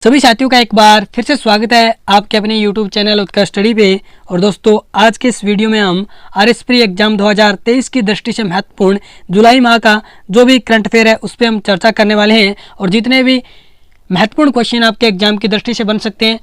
सभी साथियों का एक बार फिर से स्वागत है आपके अपने YouTube चैनल उत्कर्ष स्टडी पे। और दोस्तों, आज के इस वीडियो में हम RS प्री एग्जाम 2023 की दृष्टि से महत्वपूर्ण जुलाई माह का जो भी करंट अफेयर है उस पर हम चर्चा करने वाले हैं। और जितने भी महत्वपूर्ण क्वेश्चन आपके एग्जाम की दृष्टि से बन सकते हैं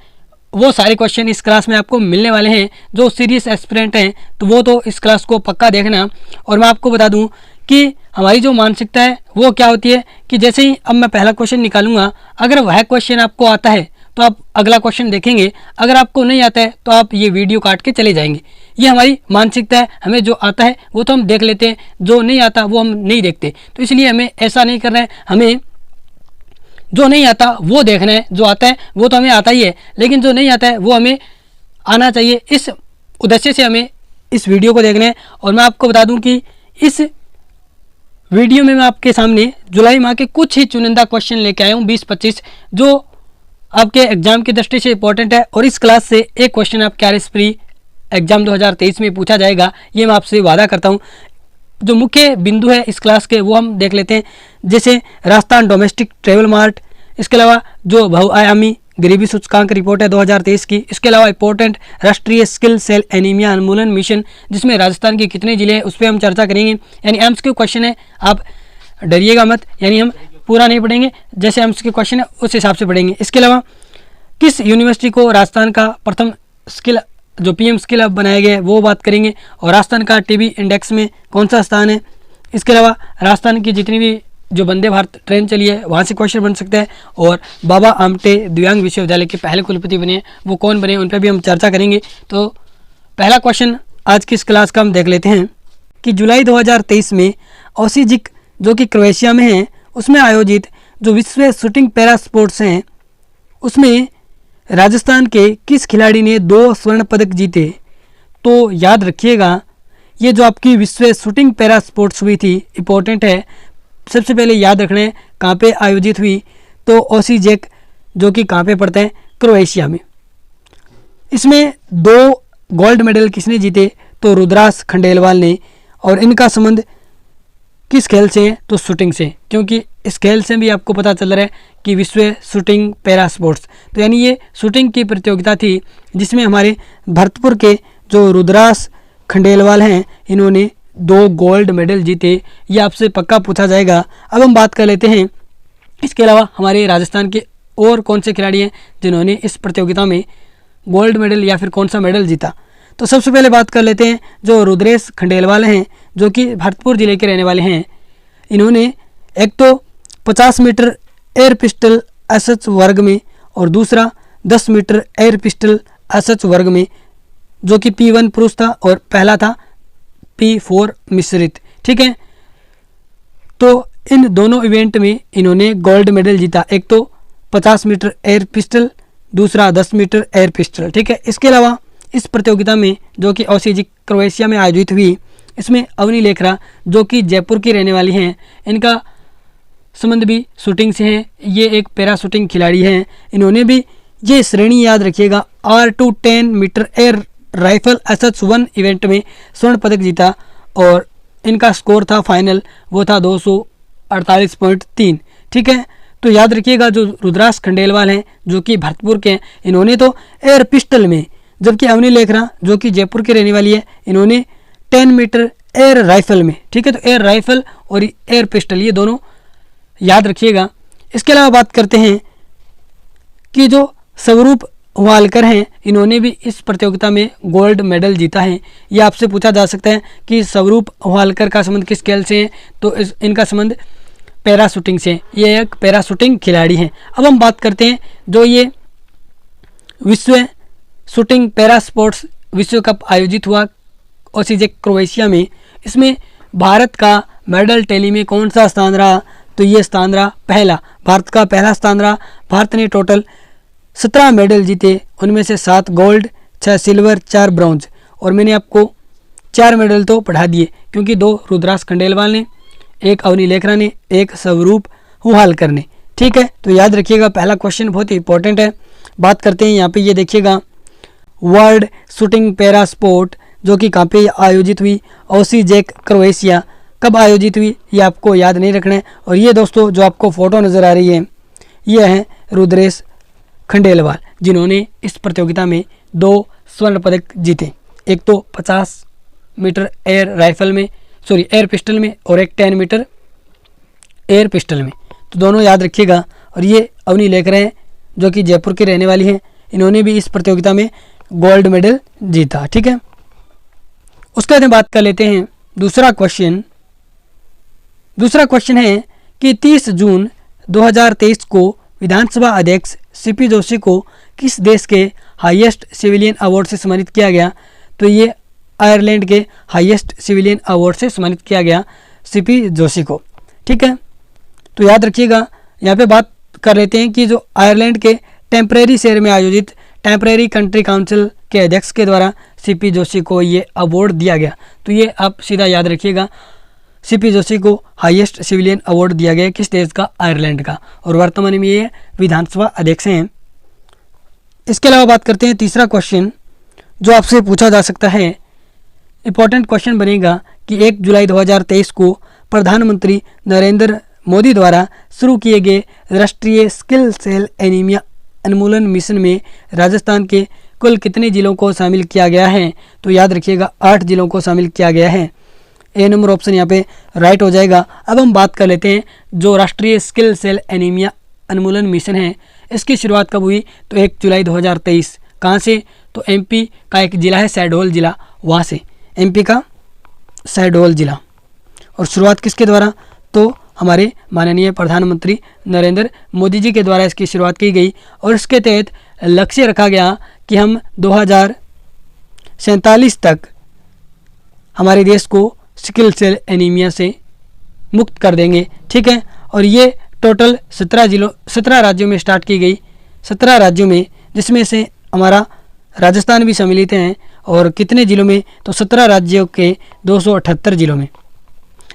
वो सारे क्वेश्चन इस क्लास में आपको मिलने वाले हैं। जो सीरियस एस्पिरेंट हैं तो वो तो इस क्लास को पक्का देखना। और मैं आपको बता दूं कि हमारी जो मानसिकता है वो क्या होती है कि जैसे ही अब मैं पहला क्वेश्चन निकालूंगा, अगर वह क्वेश्चन आपको आता है तो आप अगला क्वेश्चन देखेंगे, अगर आपको नहीं आता है तो आप ये वीडियो काट के चले जाएंगे। ये हमारी मानसिकता है। हमें जो आता है वो तो हम देख लेते हैं, जो नहीं आता वो हम नहीं देखते। तो इसलिए हमें ऐसा नहीं करना है। हमें जो नहीं आता वो देखना है, जो आता है वो तो हमें आता ही है, लेकिन जो नहीं आता है वो हमें आना चाहिए। इस उद्देश्य से हमें इस वीडियो को देखना है। और मैं आपको बता दूं कि इस वीडियो में मैं आपके सामने जुलाई माह के कुछ ही चुनिंदा क्वेश्चन लेके आया हूँ, 20-25, जो आपके एग्जाम की दृष्टि से इंपॉर्टेंट है। और इस क्लास से एक क्वेश्चन आपके RS प्री एग्जाम 2023 में पूछा जाएगा, ये मैं आपसे वादा करता हूँ। जो मुख्य बिंदु है इस क्लास के वो हम देख लेते हैं, जैसे राजस्थान डोमेस्टिक ट्रेवल मार्ट, इसके अलावा जो बहुआयामी गरीबी सूचकांक रिपोर्ट है 2023 की, इसके अलावा इंपॉर्टेंट राष्ट्रीय स्किल सेल एनीमिया उन्मूलन मिशन जिसमें राजस्थान के कितने जिले हैं उस पर हम चर्चा करेंगे। यानी एम्स क्वेश्चन है, आप डरिएगा मत, यानी हम पूरा नहीं पढ़ेंगे, जैसे एम्स के क्वेश्चन है उस हिसाब से पढ़ेंगे। इसके अलावा किस यूनिवर्सिटी को राजस्थान का प्रथम स्किल जो PM स्किल हब बनाया गया है वो बात करेंगे। और राजस्थान का TB इंडेक्स में कौन सा स्थान है। इसके अलावा राजस्थान की जितनी भी जो वंदे भारत ट्रेन चली है वहाँ से क्वेश्चन बन सकता है। और बाबा आमटे दिव्यांग विश्वविद्यालय के पहले कुलपति बने वो कौन बने, उन पर भी हम चर्चा करेंगे। तो पहला क्वेश्चन आज की इस क्लास का हम देख लेते हैं कि जुलाई 2023 में ओसीजिक जो कि क्रोएशिया में है उसमें आयोजित जो विश्व शूटिंग पैरा स्पोर्ट्स हैं उसमें राजस्थान के किस खिलाड़ी ने 2 स्वर्ण पदक जीते। तो याद रखिएगा, ये जो आपकी विश्व शूटिंग पैरा स्पोर्ट्स हुई थी इंपॉर्टेंट है। सबसे पहले याद रखना है कहाँ पे आयोजित हुई, तो ओसीजेक जो कि कहाँ पे पड़ता है, क्रोएशिया में। इसमें 2 गोल्ड मेडल किसने जीते, तो रुद्रास खंडेलवाल ने। और इनका संबंध किस खेल से है, तो शूटिंग से, क्योंकि इस खेल से भी आपको पता चल रहा है कि विश्व शूटिंग पैरा स्पोर्ट्स, तो यानी ये शूटिंग की प्रतियोगिता थी जिसमें हमारे भरतपुर के जो रुद्रास खंडेलवाल हैं इन्होंने 2 गोल्ड मेडल जीते। ये आपसे पक्का पूछा जाएगा। अब हम बात कर लेते हैं इसके अलावा हमारे राजस्थान के और कौन से खिलाड़ी हैं जिन्होंने इस प्रतियोगिता में गोल्ड मेडल या फिर कौन सा मेडल जीता। तो सबसे पहले बात कर लेते हैं जो रुद्रेश खंडेलवाल हैं जो कि भरतपुर जिले के रहने वाले हैं। इन्होंने एक तो 50 मीटर एयर पिस्टल SH वर्ग में और दूसरा 10 मीटर एयर पिस्टल SH वर्ग में, जो कि P1 पुरुष था और पहला था P4 मिश्रित। ठीक है, तो इन दोनों इवेंट में इन्होंने गोल्ड मेडल जीता, एक तो 50 मीटर एयर पिस्टल, दूसरा 10 मीटर एयर पिस्टल। ठीक है, इसके अलावा इस प्रतियोगिता में जो कि ओसीजिक क्रोएशिया में आयोजित हुई, इसमें अवनी लेखरा जो कि जयपुर की रहने वाली हैं, इनका संबंध भी शूटिंग से है। ये एक पैरा शूटिंग खिलाड़ी हैं। इन्होंने भी ये श्रेणी याद रखिएगा R2 10 metre air rifle SH1 event में स्वर्ण पदक जीता और इनका स्कोर था फाइनल वो था 248.3। ठीक है, तो याद रखिएगा जो रुद्रास खंडेलवाल हैं जो कि भरतपुर के हैं, इन्होंने तो एयर पिस्टल में, जबकि अवनी लेखरा जो कि जयपुर की रहने वाली है इन्होंने 10 मीटर एयर राइफल में। ठीक है, तो एयर राइफल और एयर पिस्टल ये दोनों याद रखिएगा। इसके अलावा बात करते हैं कि जो स्वरूप वालकर हैं इन्होंने भी इस प्रतियोगिता में गोल्ड मेडल जीता है। ये आपसे पूछा जा सकता है कि स्वरूप वालकर का संबंध किस खेल से है, तो इनका संबंध पैरा शूटिंग से, ये एक पैरा शूटिंग खिलाड़ी हैं। अब हम बात करते हैं जो ये विश्व शूटिंग पैरा स्पोर्ट्स विश्व कप आयोजित हुआ ओसीजेक क्रोएशिया में, इसमें भारत का मेडल टैली में कौन सा स्थान रहा, तो ये स्थान रहा पहला, भारत का पहला स्थान रहा। भारत ने टोटल 17 मेडल जीते, उनमें से 7 गोल्ड, 6 सिल्वर, 4 ब्रॉन्ज। और मैंने आपको 4 मेडल तो पढ़ा दिए क्योंकि 2 रुद्रास खंडेलवाल ने, 1 अवनी लेखरा ने, 1 स्वरूप हुहालकर ने। ठीक है, तो याद रखिएगा पहला क्वेश्चन बहुत ही इंपॉर्टेंट है। बात करते हैं यहाँ पे, ये देखिएगा वर्ल्ड शूटिंग पैरा स्पोर्ट जो कि कहाँ पे आयोजित हुई, ओसीजेक क्रोएशिया। कब आयोजित हुई ये आपको याद नहीं रखना है। और ये दोस्तों जो आपको फ़ोटो नज़र आ रही है ये है रुद्रेश खंडेलवाल, जिन्होंने इस प्रतियोगिता में 2 स्वर्ण पदक जीते, एक तो 50 मीटर एयर पिस्टल में और एक 10 मीटर एयर पिस्टल में। तो दोनों याद रखिएगा। और ये अवनी लेकर हैं जो कि जयपुर की रहने वाली हैं, इन्होंने भी इस प्रतियोगिता में गोल्ड मेडल जीता। ठीक है, उसके बाद बात कर लेते हैं दूसरा क्वेश्चन है कि 30 जून 2023 को विधानसभा अध्यक्ष सीपी जोशी को किस देश के हाईएस्ट सिविलियन अवार्ड से सम्मानित किया गया? तो ये आयरलैंड के हाईएस्ट सिविलियन अवार्ड से सम्मानित किया गया सीपी जोशी को। ठीक है, तो याद रखिएगा। यहाँ पे बात कर लेते हैं कि जो आयरलैंड के टेम्परेरी शहर में आयोजित टेम्परेरी कंट्री काउंसिल के अध्यक्ष के द्वारा सीपी जोशी को ये अवार्ड दिया गया। तो ये आप सीधा याद रखिएगा, सीपी जोशी को हाईएस्ट सिविलियन अवार्ड दिया गया किस देश का? आयरलैंड का, और वर्तमान में ये विधानसभा अध्यक्ष हैं। इसके अलावा बात करते हैं तीसरा क्वेश्चन जो आपसे पूछा जा सकता है, इंपॉर्टेंट क्वेश्चन बनेगा कि 1 जुलाई 2023 को प्रधानमंत्री नरेंद्र मोदी द्वारा शुरू किए गए राष्ट्रीय सिकल सेल एनीमिया उन्मूलन मिशन में राजस्थान के कुल कितने जिलों को शामिल किया गया है? तो याद रखिएगा 8 जिलों को शामिल किया गया है। ए नंबर ऑप्शन यहाँ पे राइट हो जाएगा। अब हम बात कर लेते हैं जो राष्ट्रीय सिकल सेल एनीमिया उन्मूलन मिशन है, इसकी शुरुआत कब हुई? तो 1 जुलाई 2023। कहाँ से? तो एमपी का एक जिला है शहडोल जिला, वहाँ से, एमपी का शहडोल जिला। और शुरुआत किसके द्वारा? तो हमारे माननीय प्रधानमंत्री नरेंद्र मोदी जी के द्वारा इसकी शुरुआत की गई। और इसके तहत लक्ष्य रखा गया कि हम 2047 तक हमारे देश को सिकल सेल एनीमिया से मुक्त कर देंगे। ठीक है, और ये टोटल 17 राज्यों में स्टार्ट की गई, 17 राज्यों में, जिसमें से हमारा राजस्थान भी सम्मिलित हैं। और कितने जिलों में? तो 17 राज्यों के 278 जिलों में।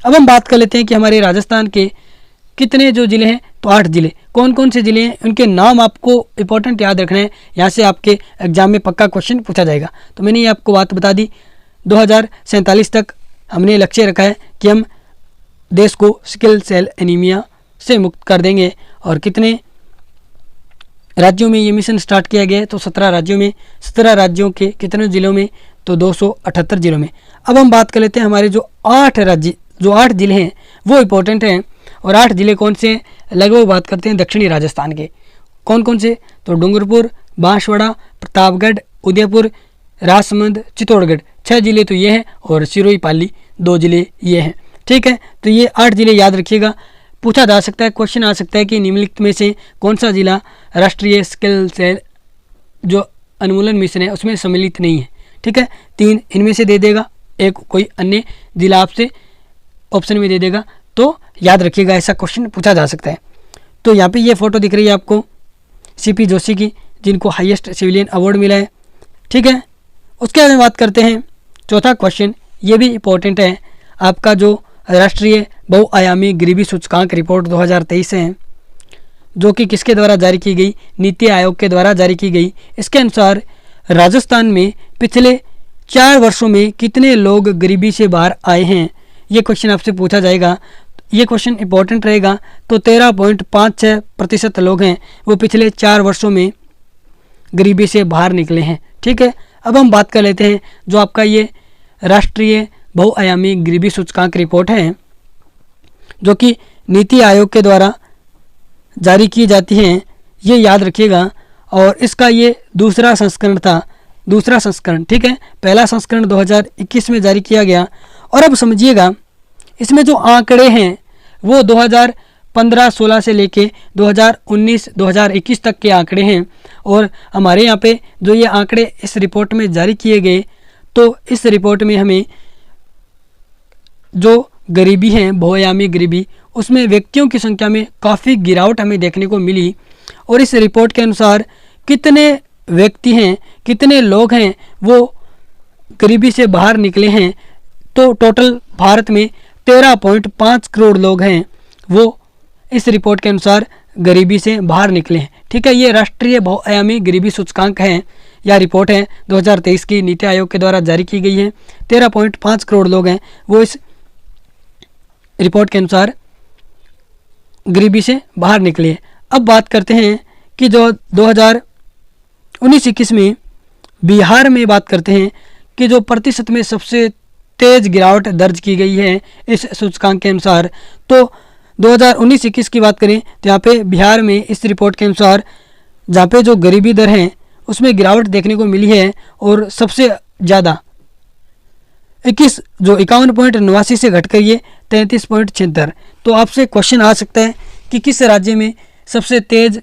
अब हम बात कर लेते हैं कि हमारे राजस्थान के कितने जो ज़िले हैं? तो 8 ज़िले। कौन कौन से ज़िले हैं, उनके नाम आपको इंपॉर्टेंट याद रखना है, यहाँ से आपके एग्जाम में पक्का क्वेश्चन पूछा जाएगा। तो मैंने ये आपको बात बता दी, 2047 तक हमने लक्ष्य रखा है कि हम देश को सिकल सेल एनीमिया से मुक्त कर देंगे। और कितने राज्यों में ये मिशन स्टार्ट किया गया है? तो 17 राज्यों में। 17 राज्यों के कितने ज़िलों में? तो 278 जिलों में। अब हम बात कर लेते हैं हमारे जो 8 ज़िले हैं वो इम्पोर्टेंट हैं। और 8 ज़िले कौन से हैं? लगभग बात करते हैं दक्षिणी राजस्थान के। कौन कौन से? तो डूंगरपुर, बांसवाड़ा, प्रतापगढ़, उदयपुर, राजसमंद, चित्तौड़गढ़, 6 ज़िले तो ये हैं, और सिरोही पाली 2 ज़िले ये हैं। ठीक है, तो ये 8 ज़िले याद रखिएगा। पूछा जा सकता है, क्वेश्चन आ सकता है कि निम्नलिखित में से कौन सा जिला राष्ट्रीय सिकल सेल जो उन्मूलन मिशन है उसमें सम्मिलित नहीं है। ठीक है, 3 इनमें से दे देगा, एक कोई अन्य जिला आपसे ऑप्शन में दे देगा। तो याद रखिएगा, ऐसा क्वेश्चन पूछा जा सकता है। तो यहाँ पे ये फोटो दिख रही है आपको सीपी जोशी की, जिनको हाईएस्ट सिविलियन अवार्ड मिला है। ठीक है, उसके बाद में बात करते हैं चौथा क्वेश्चन, ये भी इम्पोर्टेंट है आपका, जो राष्ट्रीय बहुआयामी गरीबी सूचकांक रिपोर्ट 2023 है, जो कि किसके द्वारा जारी की गई? नीति आयोग के द्वारा जारी की गई। इसके अनुसार राजस्थान में पिछले 4 वर्षों में कितने लोग गरीबी से बाहर आए हैं? ये क्वेश्चन आपसे पूछा जाएगा। ये क्वेश्चन इंपॉर्टेंट रहेगा। तो 13.56% लोग हैं वो पिछले 4 वर्षों में गरीबी से बाहर निकले हैं। ठीक है, अब हम बात कर लेते हैं जो आपका ये राष्ट्रीय बहुआयामी गरीबी सूचकांक रिपोर्ट है, जो कि नीति आयोग के द्वारा जारी की जाती हैं, ये याद रखिएगा। और इसका ये दूसरा संस्करण था, दूसरा संस्करण। ठीक है, पहला संस्करण 2021 में जारी किया गया। और अब समझिएगा, इसमें जो आंकड़े हैं वो 2015-16 से लेके 2019-2021 तक के आंकड़े हैं। और हमारे यहाँ पे जो ये आंकड़े इस रिपोर्ट में जारी किए गए, तो इस रिपोर्ट में हमें जो गरीबी है, बहुआयामी गरीबी, उसमें व्यक्तियों की संख्या में काफ़ी गिरावट हमें देखने को मिली। और इस रिपोर्ट के अनुसार कितने व्यक्ति हैं, कितने लोग हैं वो गरीबी से बाहर निकले हैं? तो टोटल भारत में 13.5 करोड़ लोग हैं वो इस रिपोर्ट के अनुसार गरीबी से बाहर निकले हैं। ठीक है, ये राष्ट्रीय बहुआयामी गरीबी सूचकांक है या रिपोर्ट है 2023 की, नीति आयोग के द्वारा जारी की गई है। 13.5 करोड़ लोग हैं वो इस रिपोर्ट के अनुसार गरीबी से बाहर निकले हैं। अब बात करते हैं कि जो 2019-21 में बिहार में बात करते हैं कि जो प्रतिशत में सबसे तेज गिरावट दर्ज की गई है इस सूचकांक के अनुसार, तो 2019-21 की बात करें तो यहाँ पे बिहार में इस रिपोर्ट के अनुसार जहाँ पे जो गरीबी दर है उसमें गिरावट देखने को मिली है और सबसे ज़्यादा 51.89 से घटकर ये 33.76। तो आपसे क्वेश्चन आ सकता है कि किस राज्य में सबसे तेज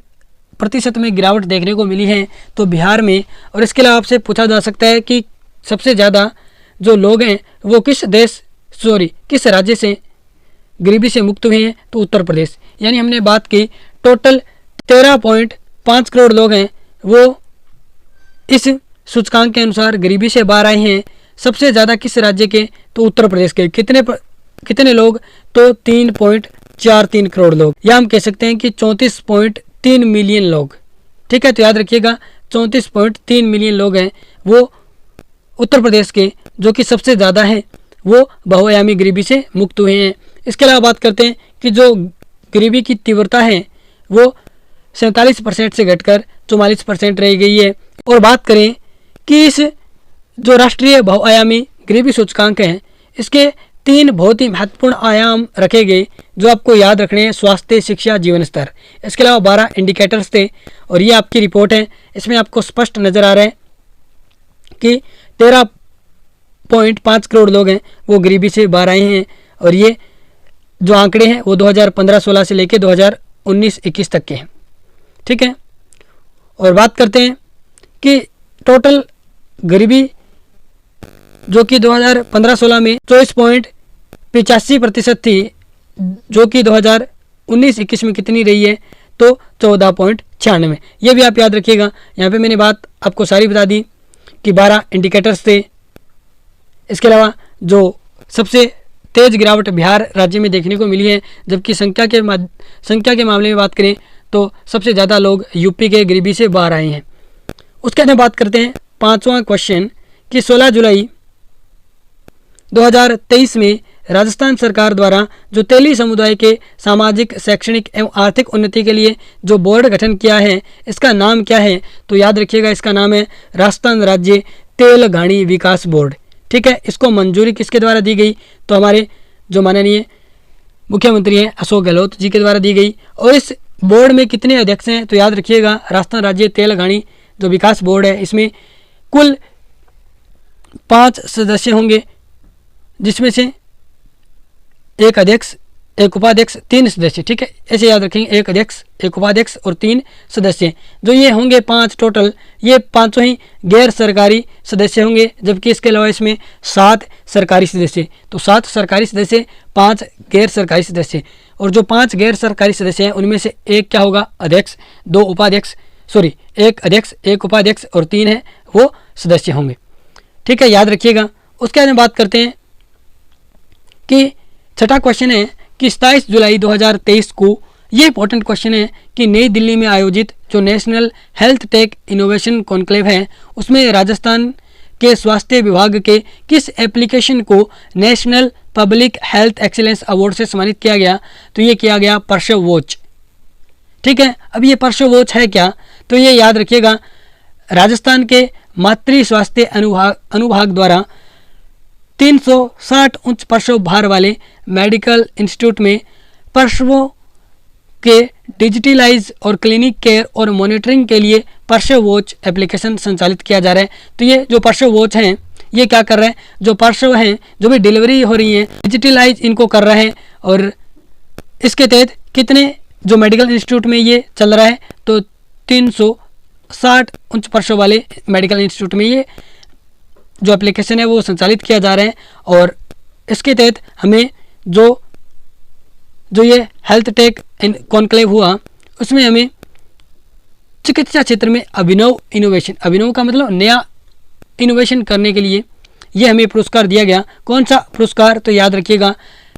प्रतिशत में गिरावट देखने को मिली है, तो बिहार में। और इसके अलावा आपसे पूछा जा सकता है कि सबसे ज़्यादा जो लोग हैं वो किस राज्य से गरीबी से मुक्त हुए हैं, तो उत्तर प्रदेश। यानी हमने बात की टोटल 13.5 करोड़ लोग हैं वो इस सूचकांक के अनुसार गरीबी से बाहर आए हैं। सबसे ज़्यादा किस राज्य के, तो उत्तर प्रदेश के। कितने लोग, तो 3.43 करोड़ लोग, या हम कह सकते हैं कि 34.3 मिलियन लोग। ठीक है, तो याद रखिएगा 34.3 मिलियन लोग हैं वो उत्तर प्रदेश के, जो कि सबसे ज़्यादा है, वो बहुआयामी गरीबी से मुक्त हुए हैं। इसके अलावा बात करते हैं कि जो गरीबी की तीव्रता है वो 47% से घटकर 44% रह गई है। और बात करें कि इस जो राष्ट्रीय बहुआयामी गरीबी सूचकांक है इसके 3 बहुत ही महत्वपूर्ण आयाम रखे गए जो आपको याद रखने हैं: स्वास्थ्य, शिक्षा, जीवन स्तर। इसके अलावा 12 इंडिकेटर्स थे और ये आपकी रिपोर्ट है। इसमें आपको स्पष्ट नज़र आ रहा है कि 13.5 करोड़ लोग हैं वो गरीबी से बाहर आए हैं। और ये जो आंकड़े हैं वो 2015-16 से लेकर 2019-21 तक के हैं। ठीक है, और बात करते हैं कि टोटल गरीबी जो कि 2015-16 में 24.85% थी, जो कि 2019-21 में कितनी रही है, तो 14.96। ये भी आप याद रखिएगा। यहाँ पे मैंने बात आपको सारी बता दी कि 12 इंडिकेटर्स थे। इसके अलावा जो सबसे तेज गिरावट बिहार राज्य में देखने को मिली है, जबकि संख्या के मामले में बात करें तो सबसे ज़्यादा लोग यूपी के गरीबी से बाहर आए हैं। उसके बाद बात करते हैं 5वां क्वेश्चन कि 16 जुलाई 2023 में राजस्थान सरकार द्वारा जो तेली समुदाय के सामाजिक, शैक्षणिक एवं आर्थिक उन्नति के लिए जो बोर्ड गठन किया है इसका नाम क्या है, तो याद रखिएगा इसका नाम है राजस्थान राज्य तेलघाणी विकास बोर्ड। ठीक है, इसको मंजूरी किसके द्वारा दी गई, तो हमारे जो माननीय मुख्यमंत्री हैं अशोक गहलोत जी के द्वारा दी गई। और इस बोर्ड में कितने अध्यक्ष हैं, तो याद रखिएगा राजस्थान राज्य तेलघाणी जो विकास बोर्ड है इसमें कुल 5 सदस्य होंगे, जिसमें से एक अध्यक्ष, एक उपाध्यक्ष, 3 सदस्य। ठीक है, ऐसे याद रखेंगे, एक अध्यक्ष, एक उपाध्यक्ष और 3 सदस्य। जो ये होंगे 5 टोटल, ये 5 ही गैर सरकारी सदस्य होंगे, जबकि इसके अलावा इसमें 7 सरकारी सदस्य। तो 7 सरकारी सदस्य, 5 गैर सरकारी सदस्य। और जो 5 गैर सरकारी सदस्य हैं उनमें से एक क्या होगा, अध्यक्ष, 2 उपाध्यक्ष, एक अध्यक्ष, एक उपाध्यक्ष और 3 है वो सदस्य होंगे। ठीक है, याद रखिएगा। उसके बाद में बात करते हैं कि छठा क्वेश्चन है कि 27 जुलाई 2023 को, ये इंपॉर्टेंट क्वेश्चन है कि नई दिल्ली में आयोजित जो national health tech innovation conclave है उसमें राजस्थान के स्वास्थ्य विभाग के किस एप्लीकेशन को national public health excellence award से सम्मानित किया गया, तो ये किया गया परसव वॉच। ठीक है, अब ये परसव वॉच है क्या, तो ये याद रखिएगा राजस्थान के मातृ स्वास्थ्य अनुभाग द्वारा 360 उच्च प्रसव भार वाले मेडिकल इंस्टीट्यूट में प्रसवों के डिजिटलाइज और क्लिनिक केयर और मॉनिटरिंग के लिए प्रसव वॉच एप्लीकेशन संचालित किया जा रहा है। तो ये जो प्रसव वॉच हैं ये क्या कर रहे हैं, जो प्रसव हैं, जो भी डिलीवरी हो रही है, डिजिटलाइज इनको कर रहे हैं। और इसके तहत कितने जो मेडिकल इंस्टीट्यूट में ये चल रहा है, तो 360 उच्च प्रसव वाले मेडिकल इंस्टीट्यूट में ये जो एप्लीकेशन है वो संचालित किया जा रहा है। और इसके तहत हमें जो ये हेल्थ टेक कॉन्क्लेव हुआ उसमें हमें चिकित्सा क्षेत्र में अभिनव इनोवेशन, अभिनव का मतलब नया इनोवेशन करने के लिए ये हमें पुरस्कार दिया गया। कौन सा पुरस्कार, तो याद रखिएगा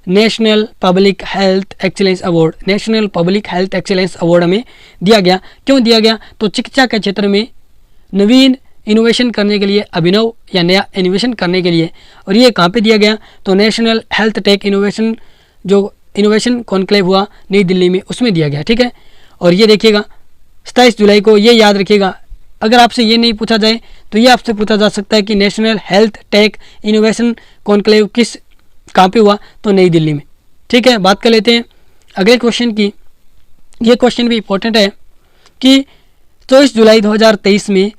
national public health excellence award. National public health excellence award हमें दिया गया। क्यों दिया गया, तो चिकित्सा के क्षेत्र में नवीन इनोवेशन करने के लिए, अभिनव या नया इनोवेशन करने के लिए। और ये कहाँ पे दिया गया, तो नेशनल हेल्थ टेक इनोवेशन जो इनोवेशन कॉन्क्लेव हुआ नई दिल्ली में उसमें दिया गया। ठीक है, और ये देखिएगा 27 जुलाई को, ये याद रखिएगा। अगर आपसे ये नहीं पूछा जाए तो ये आपसे पूछा जा सकता है कि national health tech innovation conclave कहाँ पे हुआ, तो नई दिल्ली में। ठीक है, बात कर लेते हैं अगले क्वेश्चन की। ये क्वेश्चन भी इंपॉर्टेंट है कि 24 जुलाई 2023 में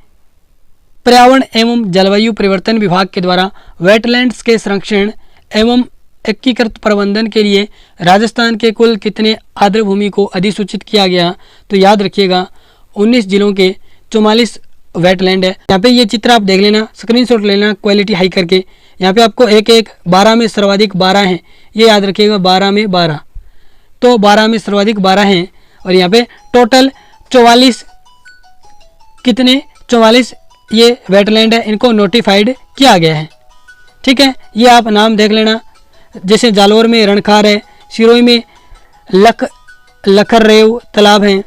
पर्यावरण एवं जलवायु परिवर्तन विभाग के द्वारा वेटलैंड्स के संरक्षण एवं एकीकृत प्रबंधन के लिए राजस्थान के कुल कितने आर्द्र भूमि को अधिसूचित किया गया, तो याद रखिएगा 19 जिलों के 44 वेटलैंड है। यहाँ पे ये चित्र आप देख लेना, स्क्रीनशॉट ले लेना क्वालिटी हाई करके। यहाँ पे आपको एक 12 में सर्वाधिक 12 हैं, ये याद रखिएगा 12 में 12, तो 12 में सर्वाधिक 12 हैं। और यहाँ पे टोटल 44 कितने 44 ये वेटलैंड है, इनको नोटिफाइड किया गया है। ठीक है, ये आप नाम देख लेना, जैसे जालौर में रणखार है, सिरोही में लखरेव तालाब हैं,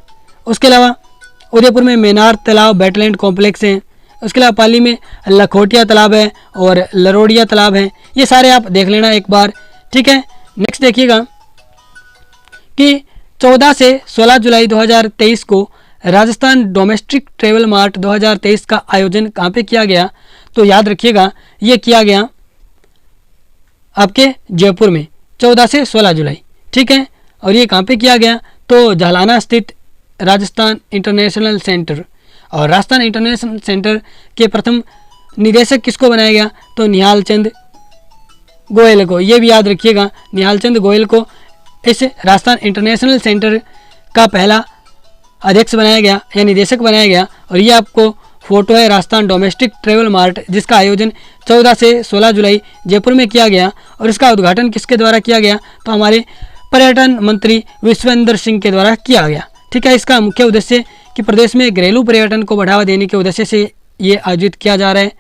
उसके अलावा उदयपुर में मेनार तालाब वेटलैंड कॉम्प्लेक्स हैं, उसके अलावा पाली में लखोटिया तालाब है और लरोड़िया तालाब है। ये सारे आप देख लेना एक बार। ठीक है, नेक्स्ट देखिएगा कि 14 से 16 जुलाई 2023 को राजस्थान डोमेस्टिक ट्रेवल मार्ट 2023 का आयोजन कहाँ पे किया गया, तो याद रखिएगा ये किया गया आपके जयपुर में 14 से 16 जुलाई। ठीक है, और ये कहाँ पे किया गया, तो झालाना स्थित राजस्थान इंटरनेशनल सेंटर। और राजस्थान इंटरनेशनल सेंटर के प्रथम निदेशक किसको बनाया गया, तो निहाल चंद गोयल को। ये भी याद रखिएगा, निहाल चंद गोयल को इस राजस्थान इंटरनेशनल सेंटर का पहला अध्यक्ष बनाया गया या निदेशक बनाया गया। और ये आपको फोटो है राजस्थान डोमेस्टिक ट्रेवल मार्ट, जिसका आयोजन 14 से 16 जुलाई जयपुर में किया गया। और इसका उद्घाटन किसके द्वारा किया गया, तो हमारे पर्यटन मंत्री विश्वेंद्र सिंह के द्वारा किया गया। ठीक है, इसका मुख्य उद्देश्य कि प्रदेश में घरेलू पर्यटन को बढ़ावा देने के उद्देश्य से ये आयोजित किया जा रहा है।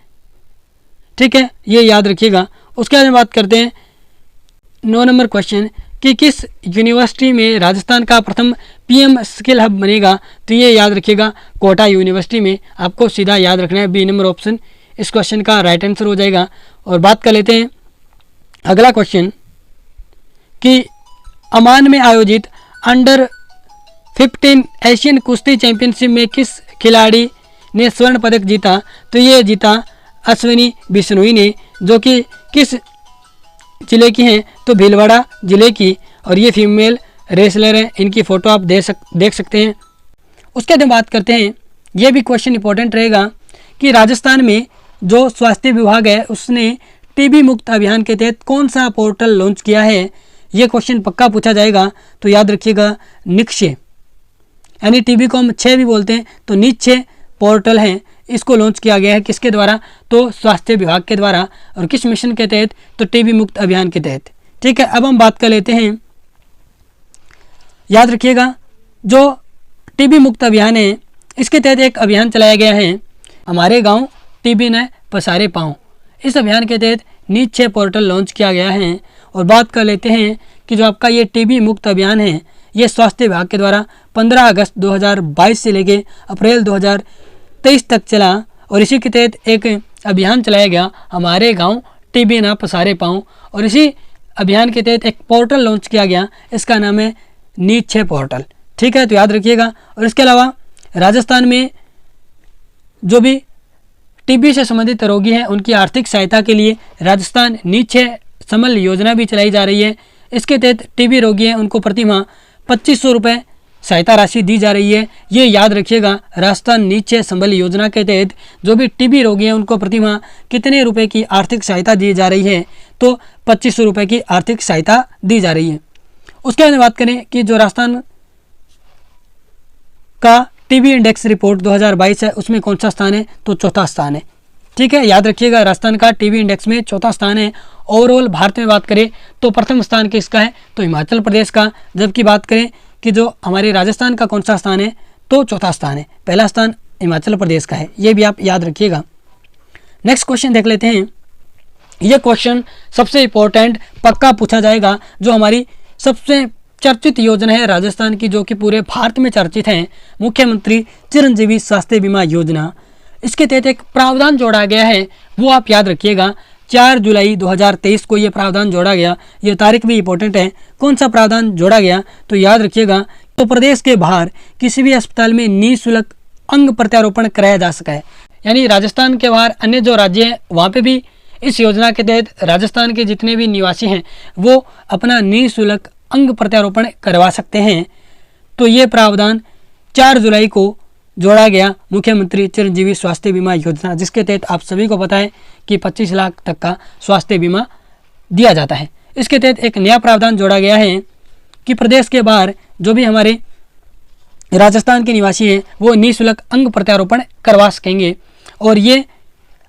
ठीक है, ये याद रखिएगा। उसके बाद बात करते हैं 9 नंबर क्वेश्चन कि किस यूनिवर्सिटी में राजस्थान का प्रथम पीएम स्किल हब बनेगा, तो ये याद रखिएगा कोटा यूनिवर्सिटी में। आपको सीधा याद रखना है, बी नंबर ऑप्शन इस क्वेश्चन का राइट आंसर हो जाएगा। और बात कर लेते हैं अगला क्वेश्चन कि ओमान में आयोजित अंडर 15 एशियन कुश्ती चैंपियनशिप में किस खिलाड़ी ने स्वर्ण पदक जीता, तो ये जीता अश्विनी बिश्नोई ने, जो कि किस जिले की हैं, तो भीलवाड़ा जिले की। और ये फीमेल रेसलर हैं, इनकी फ़ोटो आप देख सकते हैं। उसके बाद बात करते हैं, ये भी क्वेश्चन इंपॉर्टेंट रहेगा कि राजस्थान में जो स्वास्थ्य विभाग है उसने टीबी मुक्त अभियान के तहत कौन सा पोर्टल लॉन्च किया है, ये क्वेश्चन पक्का पूछा जाएगा। तो याद रखिएगा निक्षय, यानी टीबी को हम 6 भी बोलते हैं, तो निक्षय पोर्टल है, इसको लॉन्च किया गया है किसके द्वारा, तो स्वास्थ्य विभाग के द्वारा। और किस मिशन के तहत, तो टीबी मुक्त अभियान के तहत। ठीक है, अब हम बात कर लेते हैं, याद रखिएगा जो टीबी मुक्त अभियान है इसके तहत एक अभियान चलाया गया है, हमारे गांव टीबी न पसारे पाँव। इस अभियान के तहत निक्षय पोर्टल लॉन्च किया गया है। और बात कर लेते हैं कि जो आपका ये टीबी मुक्त अभियान है ये स्वास्थ्य विभाग के द्वारा 15 अगस्त 2022 से लेके अप्रैल 2023 तक चला। और इसी के तहत एक अभियान चलाया गया, हमारे गांव टीबी ना पसारे पाँव। और इसी अभियान के तहत एक पोर्टल लॉन्च किया गया, इसका नाम है निक्षय पोर्टल। ठीक है, तो याद रखिएगा। और इसके अलावा राजस्थान में जो भी टीबी से संबंधित रोगी हैं उनकी आर्थिक सहायता के लिए राजस्थान निक्षय समल योजना भी चलाई जा रही है। इसके तहत टीबी रोगी हैं उनको प्रतिमाह 2500 रुपये सहायता राशि दी जा रही है। ये याद रखिएगा, राजस्थान निक्षय संबल योजना के तहत जो भी टीबी रोगी हैं उनको प्रतिमाह कितने रुपए की आर्थिक सहायता दी जा रही है, तो 2500 रुपये की आर्थिक सहायता दी जा रही है। उसके बाद बात करें कि जो राजस्थान का टीबी इंडेक्स रिपोर्ट 2022 है उसमें कौन सा स्थान है, तो चौथा स्थान है। ठीक है, याद रखिएगा राजस्थान का टीबी इंडेक्स में चौथा स्थान है। ओवरऑल भारत में बात करें तो प्रथम स्थान किसका है, तो हिमाचल प्रदेश का। जबकि बात करें कि जो हमारे राजस्थान का कौन सा स्थान है, तो चौथा स्थान है, पहला स्थान हिमाचल प्रदेश का है। ये भी आप याद रखिएगा। नेक्स्ट क्वेश्चन देख लेते हैं। ये क्वेश्चन सबसे इम्पोर्टेंट पक्का पूछा जाएगा, जो हमारी सबसे चर्चित योजना है राजस्थान की, जो कि पूरे भारत में चर्चित है, मुख्यमंत्री चिरंजीवी स्वास्थ्य बीमा योजना। इसके तहत एक प्रावधान जोड़ा गया है, वो आप याद रखिएगा। 4 जुलाई 2023 को ये प्रावधान जोड़ा गया। ये तारीख भी इंपॉर्टेंट है, कौन सा प्रावधान जोड़ा गया, तो याद रखिएगा तो प्रदेश के बाहर किसी भी अस्पताल में निःशुल्क अंग प्रत्यारोपण कराया जा सका है। यानी राजस्थान के बाहर अन्य जो राज्य हैं वहाँ पे भी इस योजना के तहत राजस्थान के जितने भी निवासी हैं वो अपना निःशुल्क अंग प्रत्यारोपण करवा सकते हैं। तो ये प्रावधान 4 जुलाई को जोड़ा गया मुख्यमंत्री चिरंजीवी स्वास्थ्य बीमा योजना, जिसके तहत आप सभी को पता है कि 25 लाख तक का स्वास्थ्य बीमा दिया जाता है। इसके तहत एक नया प्रावधान जोड़ा गया है कि प्रदेश के बाहर जो भी हमारे राजस्थान के निवासी हैं वो निःशुल्क अंग प्रत्यारोपण करवा सकेंगे। और ये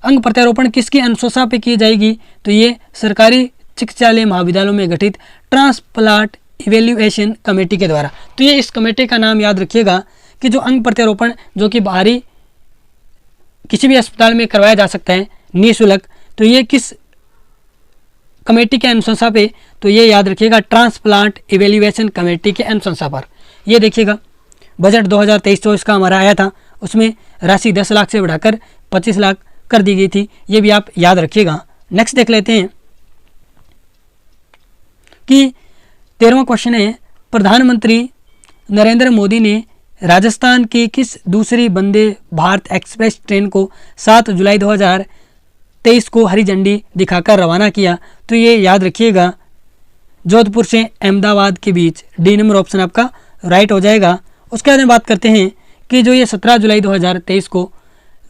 अंग प्रत्यारोपण किसकी अनुशंसा पे की जाएगी, तो ये सरकारी चिकित्सालय महाविद्यालयों में गठित ट्रांसप्लांट इवेल्युएशन कमेटी के द्वारा। तो ये इस कमेटी का नाम याद रखिएगा कि जो अंग प्रत्यारोपण जो कि बाहरी किसी भी अस्पताल में करवाया जा सकता है निःशुल्क, तो ये किस कमेटी के अनुशंसा पे, तो ये याद रखिएगा ट्रांसप्लांट इवेल्युएशन कमेटी के अनुशंसा पर। ये देखिएगा बजट 2023-24 का हमारा आया था, उसमें राशि 10 लाख से बढ़ाकर 25 लाख कर दी गई थी, ये भी आप याद रखिएगा। नेक्स्ट देख लेते हैं कि 13वां क्वेश्चन है, प्रधानमंत्री नरेंद्र मोदी ने राजस्थान की किस दूसरी वंदे भारत एक्सप्रेस ट्रेन को 7 जुलाई 2023 को हरी झंडी दिखाकर रवाना किया, तो ये याद रखिएगा जोधपुर से अहमदाबाद के बीच। डी नंबर ऑप्शन आपका राइट हो जाएगा। उसके बाद में बात करते हैं कि जो ये 17 जुलाई 2023 को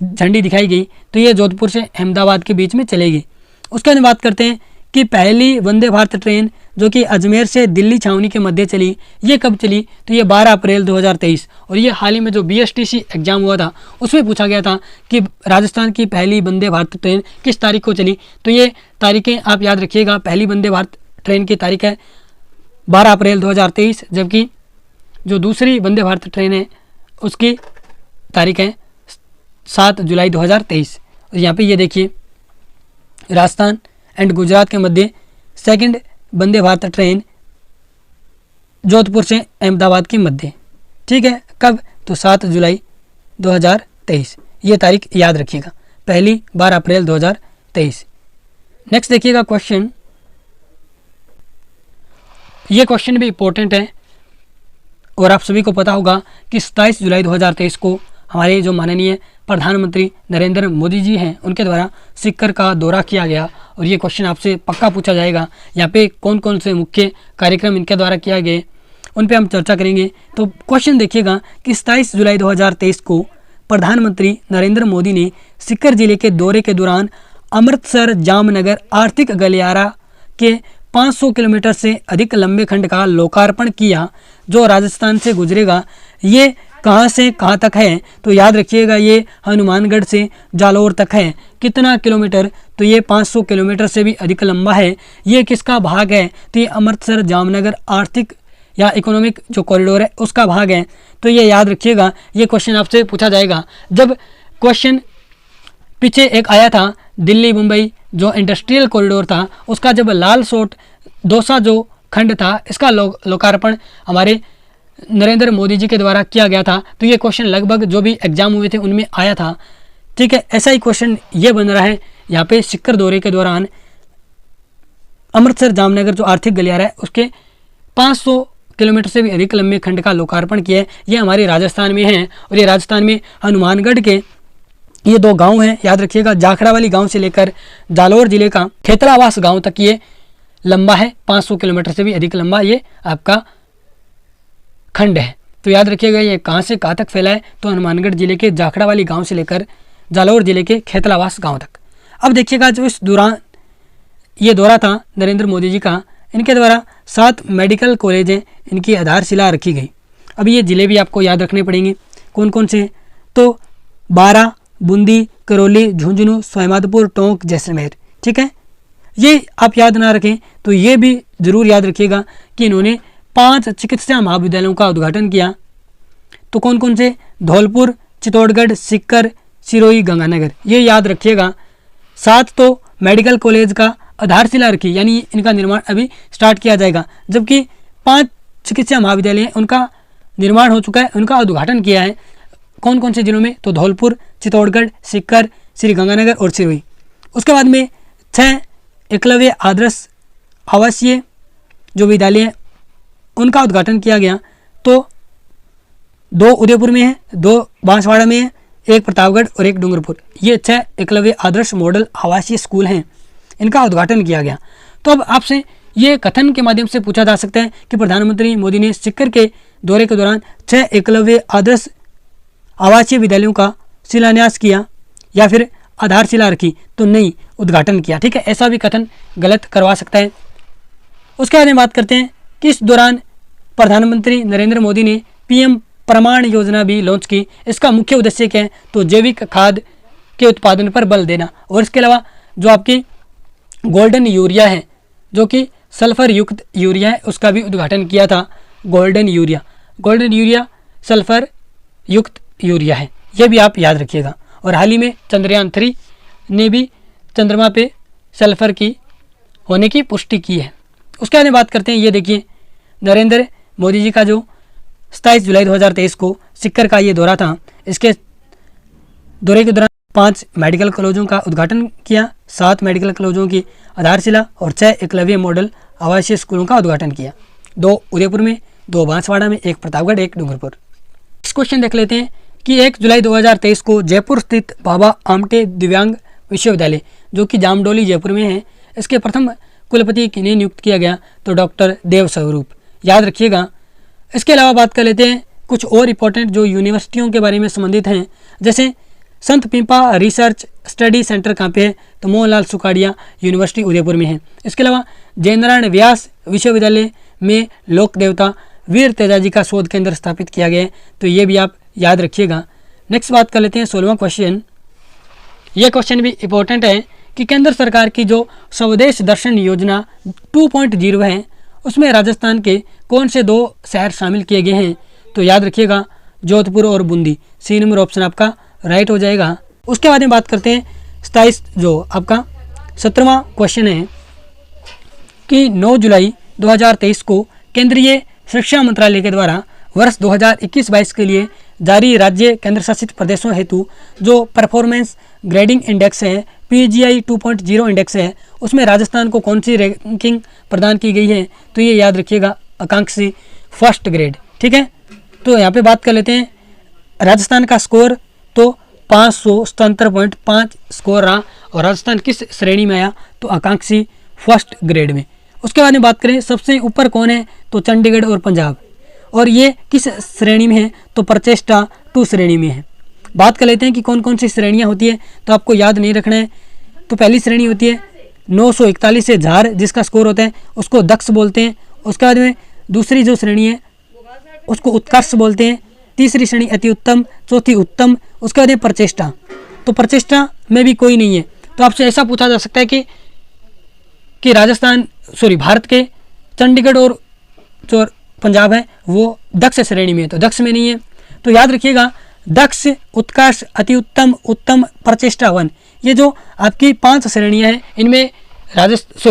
झंडी दिखाई गई, तो ये जोधपुर से अहमदाबाद के बीच में चलेगी। उसके बाद में बात करते हैं कि पहली वंदे भारत ट्रेन जो कि अजमेर से दिल्ली छावनी के मध्य चली, ये कब चली, तो ये 12 अप्रैल 2023। और ये हाल ही में जो BSTC एग्जाम हुआ था उसमें पूछा गया था कि राजस्थान की पहली वंदे भारत ट्रेन किस तारीख को चली, तो ये तारीखें आप याद रखिएगा। पहली वंदे भारत ट्रेन की तारीख है 12 अप्रैल 2023, जबकि जो दूसरी वंदे भारत ट्रेन है उसकी तारीख है 7 जुलाई 2023। और यहाँ पे ये देखिए राजस्थान एंड गुजरात के मध्य सेकंड वंदे भारत ट्रेन जोधपुर से अहमदाबाद के मध्य, ठीक है, कब, तो 7 जुलाई 2023। ये तारीख याद रखिएगा, पहली 12 अप्रैल 2023। नेक्स्ट देखिएगा क्वेश्चन, ये क्वेश्चन भी इंपॉर्टेंट है और आप सभी को पता होगा कि 27 जुलाई 2023 को हमारे जो माननीय प्रधानमंत्री नरेंद्र मोदी जी हैं उनके द्वारा सीकर का दौरा किया गया। और ये क्वेश्चन आपसे पक्का पूछा जाएगा, यहाँ पे कौन कौन से मुख्य कार्यक्रम इनके द्वारा किया गए उन पे हम चर्चा करेंगे। तो क्वेश्चन देखिएगा कि 27 जुलाई 2023 को प्रधानमंत्री नरेंद्र मोदी ने सीकर जिले के दौरे के दौरान अमृतसर जामनगर आर्थिक गलियारा के 500 किलोमीटर से अधिक लंबे खंड का लोकार्पण किया, जो राजस्थान से गुजरेगा। ये कहाँ से कहाँ तक है, तो याद रखिएगा ये हनुमानगढ़ से जालौर तक है। कितना किलोमीटर, तो ये 500 किलोमीटर से भी अधिक लंबा है। ये किसका भाग है, तो ये अमृतसर जामनगर आर्थिक या इकोनॉमिक जो कॉरिडोर है उसका भाग है। तो ये याद रखिएगा, ये क्वेश्चन आपसे पूछा जाएगा। जब क्वेश्चन पीछे एक आया था दिल्ली मुंबई जो इंडस्ट्रियल कॉरिडोर था, उसका जब लाल सोट दौसा जो खंड था इसका लोकार्पण हमारे नरेंद्र मोदी जी के द्वारा किया गया था। तो ये क्वेश्चन लगभग जो भी एग्जाम हुए थे उनमें आया था, ठीक है। ऐसा ही क्वेश्चन ये बन रहा है यहाँ पे, सीकर दौरे के दौरान अमृतसर जामनगर जो आर्थिक गलियारा है उसके 500 किलोमीटर से भी अधिक लंबे खंड का लोकार्पण किया है। ये हमारे राजस्थान में है और ये राजस्थान में हनुमानगढ़ के ये 2 गांव हैं, याद रखिएगा। जाखड़ा वाली गांव से लेकर जालौर जिले का खेतरावास गांव तक ये लंबा है, 500 किलोमीटर से भी अधिक लंबा ये आपका खंड है। तो याद रखिएगा ये कहाँ से कहाँ तक फैला है, तो हनुमानगढ़ जिले के जाखड़ा वाली गांव से लेकर जालौर जिले के खेतलावास गांव तक। अब देखिएगा जो इस दौरान ये दौरा था नरेंद्र मोदी जी का, इनके द्वारा 7 मेडिकल कॉलेज हैं, इनकी आधारशिला रखी गई। अब ये ज़िले भी आपको याद रखने पड़ेंगे कौन कौन से, तो बारा, बूंदी, करौली, झुंझुनू, सोहमादपुर, टोंक, जैसलमेर, ठीक है। ये आप याद ना रखें तो ये भी जरूर याद रखिएगा कि इन्होंने 5 चिकित्सा महाविद्यालयों का उद्घाटन किया। तो कौन कौन से, धौलपुर, चित्तौड़गढ़, सीकर, सिरोही, गंगानगर, ये याद रखिएगा। 7 तो मेडिकल कॉलेज का आधारशिला रखी, यानी इनका निर्माण अभी स्टार्ट किया जाएगा, जबकि 5 चिकित्सा महाविद्यालय उनका निर्माण हो चुका है, उनका उद्घाटन किया है। कौन कौन से जिलों में, तो धौलपुर, चित्तौड़गढ़, सीकर, श्री गंगानगर और सिरोही। उसके बाद में 6 एकलव्य आदर्श आवासीय जो विद्यालय हैं उनका उद्घाटन किया गया। तो 2 उदयपुर में है, 2 बांसवाड़ा में है, 1 प्रतापगढ़ और 1 डूंगरपुर। ये 6 एकलव्य आदर्श मॉडल आवासीय स्कूल हैं, इनका उद्घाटन किया गया। तो अब आपसे ये कथन के माध्यम से पूछा जा सकता है कि प्रधानमंत्री मोदी ने सीकर के दौरे के दौरान 6 एकलव्य आदर्श आवासीय विद्यालयों का शिलान्यास किया या फिर आधारशिला रखी, तो नहीं, उद्घाटन किया। ठीक है, ऐसा भी कथन गलत करवा सकता है। उसके बाद में बात करते हैं कि इस दौरान प्रधानमंत्री नरेंद्र मोदी ने पीएम प्रमाण योजना भी लॉन्च की। इसका मुख्य उद्देश्य क्या है, तो जैविक खाद के उत्पादन पर बल देना। और इसके अलावा जो आपकी गोल्डन यूरिया है, जो कि सल्फर युक्त यूरिया है, उसका भी उद्घाटन किया था। गोल्डन यूरिया सल्फर युक्त यूरिया है, यह भी आप याद रखिएगा। और हाल ही में चंद्रयान 3 ने भी चंद्रमा पे सल्फर की होने की पुष्टि की है। उसके बाद में बात करते हैं, ये देखिए नरेंद्र मोदी जी का जो 27 जुलाई 2023 को सीकर का ये दौरा था, इसके दौरे के दौरान 5 मेडिकल कॉलेजों का उद्घाटन किया, 7 मेडिकल कॉलेजों की आधारशिला और 6 एकलव्य मॉडल आवासीय स्कूलों का उद्घाटन किया। 2 उदयपुर में, 2 बांसवाड़ा में, 1 प्रतापगढ़, 1 डूंगरपुर। इस क्वेश्चन देख लेते हैं कि 1 जुलाई 2023 को जयपुर स्थित बाबा आमटे दिव्यांग विश्वविद्यालय, जो कि जामडोली जयपुर में है, इसके प्रथम कुलपति किन्हें नियुक्त किया गया, तो डॉक्टर देव स्वरूप, याद रखिएगा। इसके अलावा बात कर लेते हैं कुछ और इंपॉर्टेंट जो यूनिवर्सिटियों के बारे में संबंधित हैं, जैसे संत पिंपा रिसर्च स्टडी सेंटर कहाँ पे है, तो मोहनलाल सुखाड़िया यूनिवर्सिटी उदयपुर में है। इसके अलावा जयनारायण व्यास विश्वविद्यालय में लोक देवता वीर तेजाजी का शोध केंद्र स्थापित किया गया है, तो ये भी आप याद रखिएगा। नेक्स्ट बात कर लेते हैं 16वां क्वेश्चन। ये क्वेश्चन भी इंपॉर्टेंट है कि केंद्र सरकार की जो स्वदेश दर्शन योजना 2.0 है, उसमें राजस्थान के कौन से 2 शहर शामिल किए गए हैं, तो याद रखिएगा जोधपुर और बूंदी। सी नंबर ऑप्शन आपका राइट हो जाएगा। उसके बाद में बात करते हैं 27 जो आपका 17वां क्वेश्चन है कि 9 जुलाई 2023 को केंद्रीय शिक्षा मंत्रालय के द्वारा वर्ष 2021-22 के लिए जारी राज्य केंद्र शासित प्रदेशों हेतु जो परफॉर्मेंस ग्रेडिंग इंडेक्स है, PGI 2.0 इंडेक्स है, उसमें राजस्थान को कौन सी रैंकिंग प्रदान की गई है, तो ये याद रखिएगा आकांक्षी फर्स्ट ग्रेड। ठीक है, तो यहाँ पे बात कर लेते हैं राजस्थान का स्कोर, तो 577.5 स्कोर रहा और राजस्थान किस श्रेणी में आया, तो आकांक्षी फर्स्ट ग्रेड में। उसके बाद में बात करें सबसे ऊपर कौन है, तो चंडीगढ़ और पंजाब, और ये किस श्रेणी में है, तो प्रचेष्टा 2 श्रेणी में है। बात कर लेते हैं कि कौन कौन सी श्रेणियां होती है, तो आपको याद नहीं रखना है। तो पहली श्रेणी होती है 941 से झार, जिसका स्कोर होता है उसको दक्ष बोलते हैं। उसके बाद में दूसरी जो श्रेणी है उसको उत्कर्ष बोलते हैं। तीसरी श्रेणी अति उत्तम, चौथी उत्तम, उसके बाद में प्रचेष्टा। तो प्रचेष्टा में भी कोई नहीं है, तो आपसे ऐसा पूछा जा सकता है कि भारत के चंडीगढ़ और जो पंजाब है वो दक्ष श्रेणी में है, तो दक्ष में नहीं है। तो याद रखिएगा दक्ष, उत्कर्ष, अति उत्तम, उत्तम, प्रचेष्टा 1, ये जो आपकी 5 श्रेणियां हैं, इनमें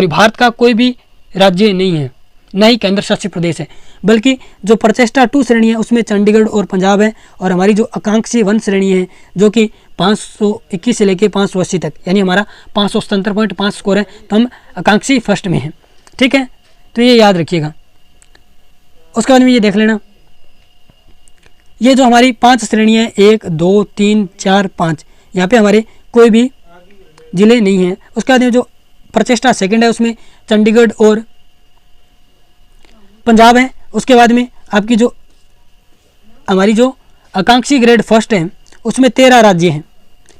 भारत का कोई भी राज्य नहीं है, न ही केंद्र शासित प्रदेश है, बल्कि जो प्रचेष्टा 2 श्रेणी है उसमें चंडीगढ़ और पंजाब है, और हमारी जो आकांक्षी 1 श्रेणी है जो कि 521 से लेकर 580 तक, यानी हमारा 577.5 स्कोर है, तो हम आकांक्षी फर्स्ट में हैं। ठीक है, तो ये याद रखिएगा। उसके बाद में ये देख लेना, ये जो हमारी 5 श्रेणियाँ हैं 1, 2, 3, 4, 5, यहाँ पे हमारे कोई भी जिले नहीं हैं। उसके बाद में जो प्रचेष्टा सेकंड है उसमें चंडीगढ़ और पंजाब है। उसके बाद में आपकी जो हमारी जो आकांक्षी ग्रेड फर्स्ट है उसमें 13 राज्य हैं।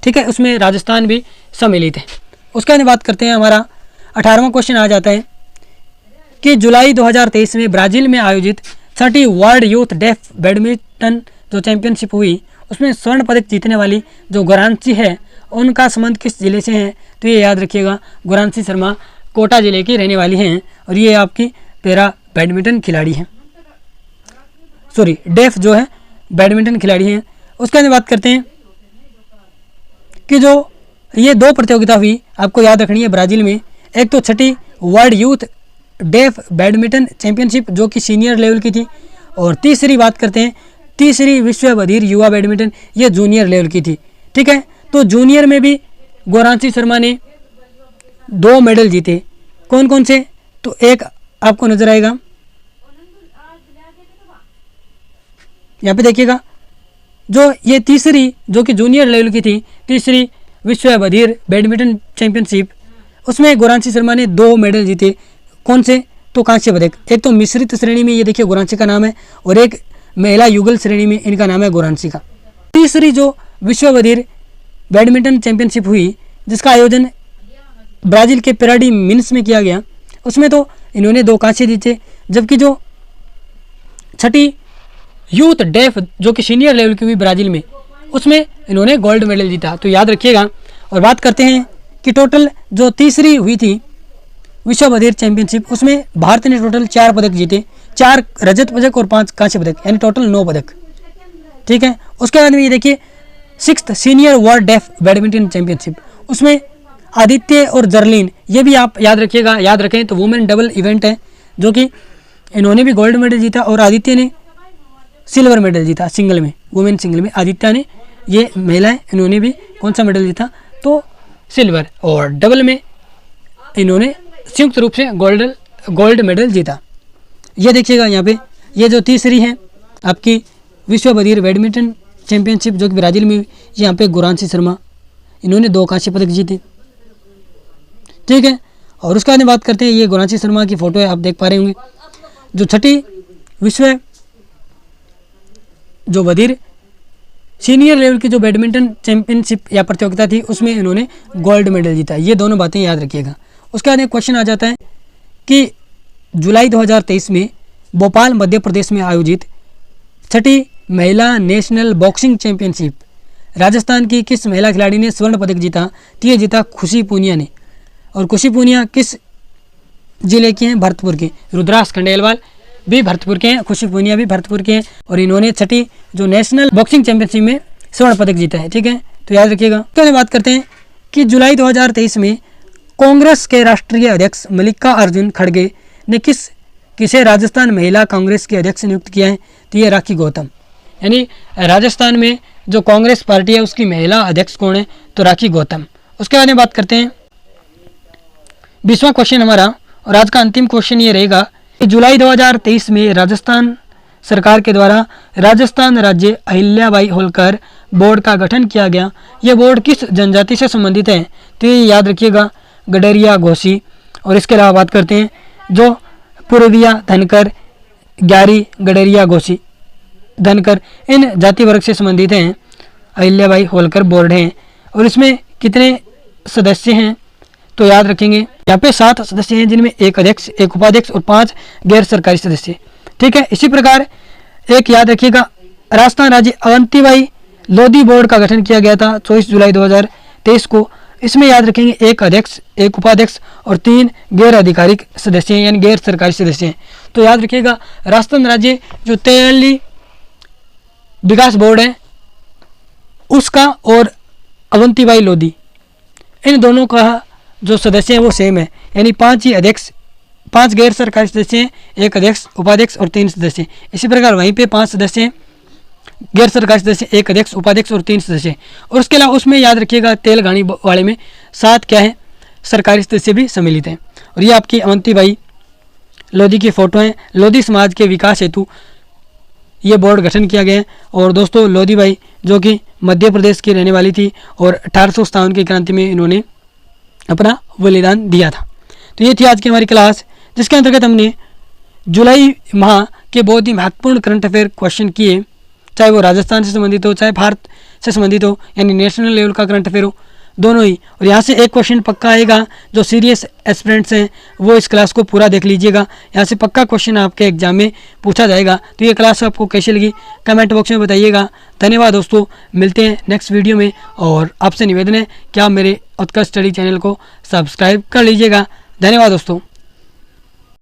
ठीक है, उसमें राजस्थान भी सम्मिलित है। उसके बाद में बात करते हैं, हमारा 18वां क्वेश्चन आ जाता है कि जुलाई 2023 में ब्राज़ील में आयोजित 30 वर्ल्ड यूथ डेफ बैडमिंटन जो चैंपियनशिप हुई उसमें स्वर्ण पदक जीतने वाली जो गुरांशी है उनका संबंध किस जिले से है, तो ये याद रखिएगा गुरांशी शर्मा कोटा जिले की रहने वाली हैं और ये आपकी पैरा बैडमिंटन खिलाड़ी हैं, डेफ जो है बैडमिंटन खिलाड़ी हैं। उसके बाद बात करते हैं कि जो ये 2 प्रतियोगिता हुई आपको याद रखनी है ब्राज़ील में, एक तो 6ठी world youth deaf badminton championship जो कि सीनियर लेवल की थी, और तीसरी बात करते हैं तीसरी विश्व बधिर युवा बैडमिंटन, ये जूनियर लेवल की थी। ठीक है, तो जूनियर में भी गुरांशी शर्मा ने 2 मेडल जीते। कौन कौन से, तो एक आपको नजर आएगा यहाँ पे देखिएगा जो ये तीसरी जो कि जूनियर लेवल की थी, तीसरी विश्व बधिर बैडमिंटन चैंपियनशिप, उसमें गुरांशी शर्मा ने 2 मेडल जीते। कौन से? तो कांस्य पदक। एक तो मिश्रित श्रेणी में ये देखिए गुरांशी का नाम है, और एक महिला युगल श्रेणी में इनका नाम है गुरांशी का। तीसरी जो विश्व बधिर बैडमिंटन चैंपियनशिप हुई जिसका आयोजन ब्राज़ील के पेराडी मिन्स में किया गया, उसमें तो इन्होंने 2 कांस्य जीते। जबकि जो छठी यूथ डेफ जो कि सीनियर लेवल की हुई ब्राज़ील में, उसमें इन्होंने गोल्ड मेडल जीता। तो याद रखिएगा। और बात करते हैं कि टोटल जो तीसरी हुई थी विश्व बधिर चैंपियनशिप, उसमें भारत ने टोटल 4 पदक जीते, 4 रजत पदक और 5 कांस्य पदक, यानी टोटल 9 पदक। ठीक है। उसके बाद में ये देखिए 6th senior world deaf badminton championship, उसमें आदित्य और जर्लिन, ये भी आप याद रखिएगा। याद रखें तो वुमेन डबल इवेंट है जो कि इन्होंने भी गोल्ड मेडल जीता और आदित्य ने सिल्वर मेडल जीता सिंगल में, वुमेन सिंगल में। आदित्य ने, ये महिलाएं, इन्होंने भी कौन सा मेडल जीता? तो सिल्वर। और डबल में इन्होंने संयुक्त रूप से गोल्ड मेडल जीता। ये देखिएगा यहाँ पे, ये जो तीसरी है आपकी विश्व बधिर बैडमिंटन चैंपियनशिप जो कि ब्राज़ील में, यहाँ पे गुरांशी शर्मा, इन्होंने 2 कांस्य पदक जीते। ठीक है। और उसके बाद में बात करते हैं, ये गुरांशी शर्मा की फ़ोटो है, आप देख पा रहे होंगे। जो छठी विश्व जो बधिर सीनियर लेवल की जो बैडमिंटन चैंपियनशिप या प्रतियोगिता थी, उसमें इन्होंने गोल्ड मेडल जीता। ये दोनों बातें याद रखिएगा। उसके बाद एक क्वेश्चन आ जाता है कि जुलाई 2023 में भोपाल मध्य प्रदेश में आयोजित छठी महिला नेशनल बॉक्सिंग चैंपियनशिप राजस्थान की किस महिला खिलाड़ी ने स्वर्ण पदक जीता? तो ये जीता खुशी पूनिया ने। और खुशी पूनिया किस जिले के हैं? भरतपुर के। रुद्रास खंडेलवाल भी भरतपुर के हैं, खुशी पूनिया भी भरतपुर के हैं, और इन्होंने छठी जो नेशनल बॉक्सिंग चैंपियनशिप में स्वर्ण पदक जीता है। ठीक है। तो याद रखिएगा। तो बात करते हैं कि जुलाई 2023 में कांग्रेस के राष्ट्रीय अध्यक्ष मल्लिकार्जुन खड़गे ने किसे राजस्थान महिला कांग्रेस के अध्यक्ष नियुक्त किया है? तो ये राखी गौतम। यानी राजस्थान में जो कांग्रेस पार्टी है उसकी महिला अध्यक्ष कौन है? तो राखी गौतम। उसके बाद में बात करते हैं 20वां क्वेश्चन हमारा, और आज का अंतिम क्वेश्चन ये रहेगा कि जुलाई 2023 में राजस्थान सरकार के द्वारा राजस्थान राज्य अहिल्याबाई होलकर बोर्ड का गठन किया गया। यह बोर्ड किस जनजाति से संबंधित है? तो ये याद रखिएगा, गडरिया घोसी। और इसके अलावा बात करते हैं जो पूर्विया धनकर, ग्यारी, गडरिया घोसी, धनकर, इन जाति वर्ग से संबंधित हैं अहिल्याबाई होलकर बोर्ड हैं। और इसमें कितने सदस्य हैं? तो याद रखेंगे यहाँ पे 7 सदस्य हैं, जिनमें 1 अध्यक्ष, 1 उपाध्यक्ष और 5 गैर सरकारी सदस्य। ठीक है। इसी प्रकार एक याद रखिएगा, राजस्थान राज्य अवंतीबाई लोधी बोर्ड का गठन किया गया था 24 जुलाई 2023 को। इसमें याद रखेंगे 1 अध्यक्ष, 1 उपाध्यक्ष और 3 गैर आधिकारिक सदस्य हैं, यानी गैर सरकारी सदस्य हैं। तो याद रखिएगा राजस्थान राज्य जो तेली विकास बोर्ड है उसका और अवंतीबाई लोधी, इन दोनों का जो सदस्य हैं वो सेम है, यानी 5 ही अध्यक्ष, 5 गैर सरकारी सदस्य हैं, 1 अध्यक्ष, उपाध्यक्ष और 3 सदस्य। इसी प्रकार वहीं पे 5 सदस्य हैं गैर सरकारी सदस्य, 1 अध्यक्ष, उपाध्यक्ष और 3 सदस्य। और उसके अलावा उसमें याद रखिएगा तेलंगानी वाले में 7 क्या है? सरकारी सदस्य भी सम्मिलित हैं। और ये आपकी अवंतीबाई लोधी की फ़ोटो है। लोधी समाज के विकास हेतु ये बोर्ड गठन किया गया है। और दोस्तों लोधीबाई जो कि मध्य प्रदेश की रहने वाली थी और 1857 की क्रांति में इन्होंने अपना बलिदान दिया था। तो ये थी आज की हमारी क्लास, जिसके अंतर्गत हमने जुलाई माह के बहुत ही महत्वपूर्ण करंट अफेयर क्वेश्चन किए, चाहे वो राजस्थान से संबंधित हो चाहे भारत से संबंधित हो, यानी नेशनल लेवल का करंट अफेयर हो, दोनों ही। और यहाँ से एक क्वेश्चन पक्का आएगा, जो सीरियस एस्पिरेंट्स हैं वो इस क्लास को पूरा देख लीजिएगा। यहाँ से पक्का क्वेश्चन आपके एग्जाम में पूछा जाएगा। तो ये क्लास आपको कैसी लगी कमेंट बॉक्स में बताइएगा। धन्यवाद दोस्तों, मिलते हैं नेक्स्ट वीडियो में। और आपसे निवेदन है कि आप मेरे उत्कर्ष स्टडी चैनल को सब्सक्राइब कर लीजिएगा। धन्यवाद दोस्तों।